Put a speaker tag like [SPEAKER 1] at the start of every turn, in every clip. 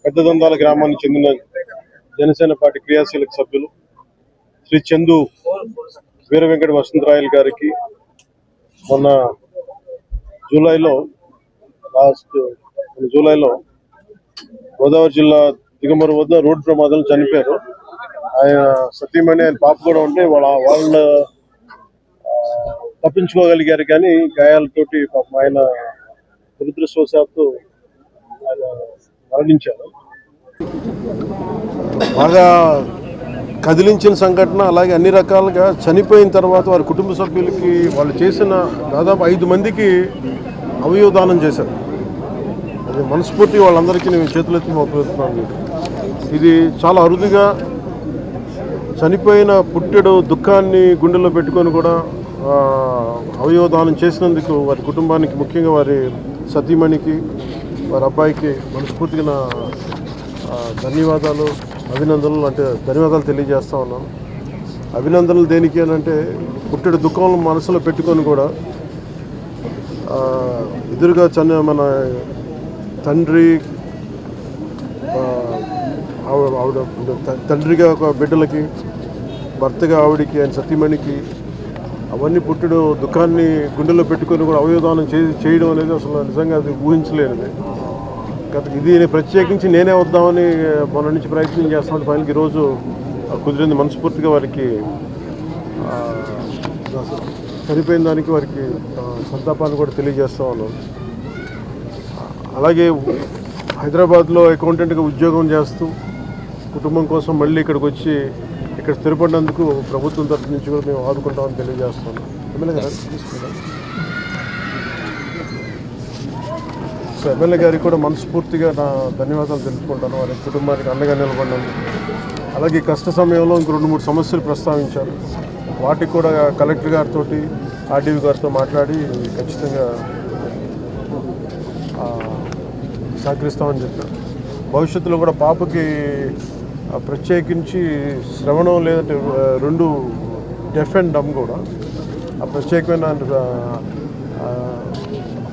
[SPEAKER 1] పెద్దదందాల గ్రామానికి చెందిన జనసేన పార్టీ క్రియాశీలక సభ్యులు శ్రీ చందు వీర వెంకట వసంతరాయలు గారికి మొన్న జూలైలో గోదావరి జిల్లా దిగమరు వద్ద రోడ్డు ప్రమాదంలో చనిపోయారు. ఆయన సతీమణి, ఆయన పాప కూడా ఉంటే వాళ్ళు తప్పించుకోగలిగారు, కానీ గాయాలతోటి పాపం ఆయన దురదృష్టవశాత్తు ఆయన మరణించారు. బాగా కదిలించిన సంఘటన. అలాగే అన్ని రకాలుగా చనిపోయిన తర్వాత వారి కుటుంబ సభ్యులకి వాళ్ళు చేసిన దాదాపు 5 మందికి అవయవదానం చేశారు. అది మనస్ఫూర్తి వాళ్ళందరికీ నేను చేతులెత్తి మొక్కుతున్నాను. ఇది చాలా అరుదుగా చనిపోయిన పుట్టెడు దుఃఖాన్ని గుండెల్లో పెట్టుకొని కూడా అవయవదానం చేసినందుకు వారి కుటుంబానికి, ముఖ్యంగా వారి సతీమణికి, వారి అబ్బాయికి మనస్ఫూర్తిగా నా ధన్యవాదాలు, అభినందనలు ధన్యవాదాలు తెలియజేస్తా ఉన్నాను. అభినందనలు దేనికి అని అంటే, పుట్టెడు దుఃఖం మనసులో పెట్టుకొని కూడా ఎదురుగా మన తండ్రి, ఆవిడ తండ్రిగా ఒక బిడ్డలకి, భర్తగా ఆవిడికి, ఆయన సతీమణికి అవన్నీ పుట్టెడు దుఃఖాన్ని గుండెల్లో పెట్టుకొని కూడా అవయవదానం చేయడం అనేది అసలు నిజంగా అది ఊహించలేనిది. ఇది ప్రత్యేకించి నేనే వద్దామని మొన్న నుంచి ప్రయత్నం చేస్తాను. ఫైనల్కి ఈరోజు కుదిరింది. మనస్ఫూర్తిగా వారికి చనిపోయిన దానికి వారికి సంతాపాన్ని కూడా తెలియజేస్తా ఉన్నాను. అలాగే హైదరాబాద్లో అకౌంటెంట్గా ఉద్యోగం చేస్తూ కుటుంబం కోసం మళ్ళీ ఇక్కడికి వచ్చి ఇక్కడ స్థిరపడినందుకు ప్రభుత్వం తరఫు నుంచి కూడా మేము ఆదుకుంటామని తెలియజేస్తున్నాం. సో ఎమ్మెల్యే గారికి కూడా మనస్ఫూర్తిగా నా ధన్యవాదాలు తెలుపుకుంటాను. వారి కుటుంబానికి అండగా నిలబడినందుకు. అలాగే కష్ట సమయంలో ఇంక 2-3 సమస్యలు ప్రస్తావించారు. వాటికి కూడా కలెక్టర్ గారితో, ఆర్డీఓ గారితో మాట్లాడి ఖచ్చితంగా సహకరిస్తామని చెప్పారు. భవిష్యత్తులో కూడా పాపకి ప్రత్యేకించి శ్రవణం లేదంటే 2 డెఫ్ అండ్ డమ్ కూడా ప్రత్యేకమైన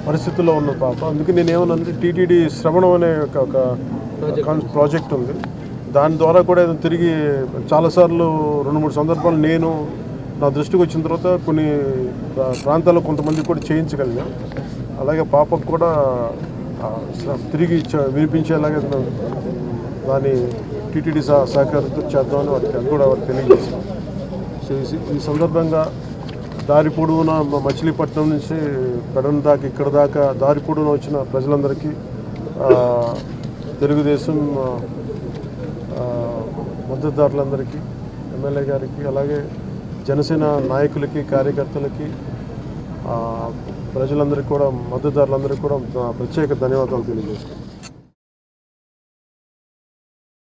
[SPEAKER 1] పరిస్థితుల్లో ఉన్న పాప. అందుకే నేను ఏమన్నానంటే, టీటీడీ శ్రవణం అనే ఒక ప్రాజెక్ట్ ఉంది. దాని ద్వారా కూడా తిరిగి చాలాసార్లు 2-3 సందర్భాలు నేను నా దృష్టికి వచ్చిన తర్వాత కొన్ని ప్రాంతాల్లో కొంతమంది కూడా చేయించగలిగాం. అలాగే పాపకు కూడా తిరిగి వినిపించేలాగా దాని టీటీడీ సహకారంతో చేద్దామని అది కూడా వారికి తెలియజేస్తాం. సో ఈ సందర్భంగా దారి పొడవున మచిలీపట్నం నుంచి పెడన దాకా ఇక్కడ దాకా దారి పొడవున వచ్చిన ప్రజలందరికీ, తెలుగుదేశం మద్దతుదారులందరికీ, ఎమ్మెల్యే గారికి, అలాగే జనసేన నాయకులకి, కార్యకర్తలకి, ప్రజలందరికీ కూడా, మద్దతుదారులందరికీ కూడా ప్రత్యేక ధన్యవాదాలు తెలియజేస్తాం.